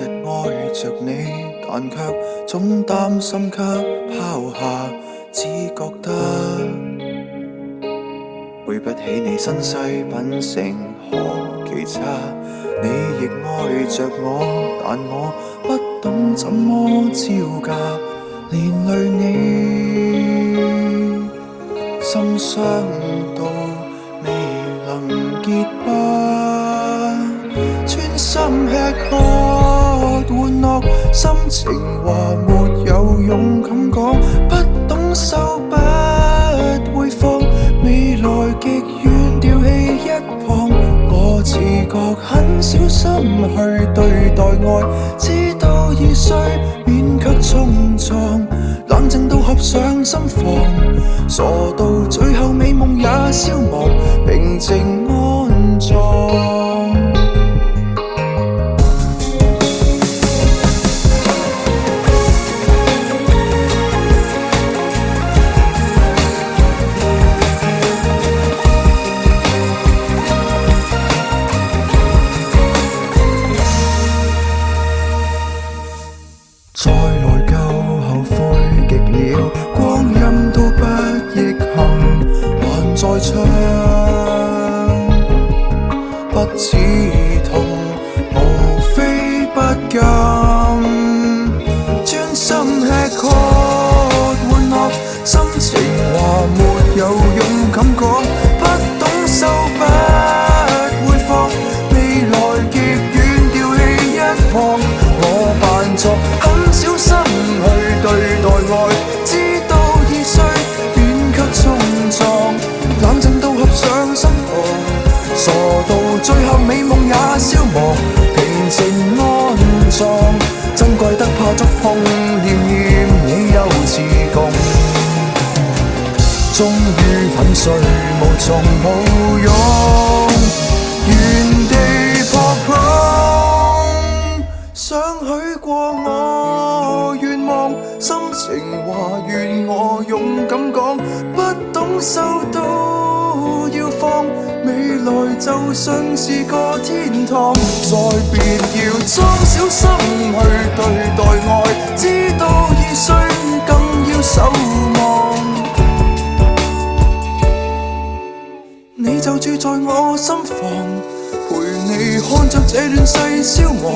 日愛着你，但卻總擔心給拋下，只覺得配不起你身世品性何其差。你亦愛着我，但我不懂怎麼招架，連累你心傷到未能結疤，專心吃喝玩樂，心情話沒有勇敢講，不懂收不會放，未來極遠掉棄一旁。我自覺很小心去對待愛，知道易碎便卻衝撞，冷靜到合上心房，傻到最後美夢也消亡，平靜安葬。再內疚後悔極了，光陰都不憶恨，還在唱，不止痛，無非不甘。專心吃喝玩樂，心情話沒有勇敢講，不懂收不會放，未來極遠掉棄一旁。我扮作很小心去對待愛，知道易碎便卻衝撞，冷靜到合上心房，傻到最後美夢也消亡，平靜安葬。珍貴得怕觸碰，念念你又自共，終於粉碎無從抱擁，原地撲空。想許過我願望，心情話願我勇敢講，不懂收都要放，未來就像是個天堂，再別要裝小心去對待愛，知道易碎更要守望，你就住在我心房，陪你看着這亂世消亡，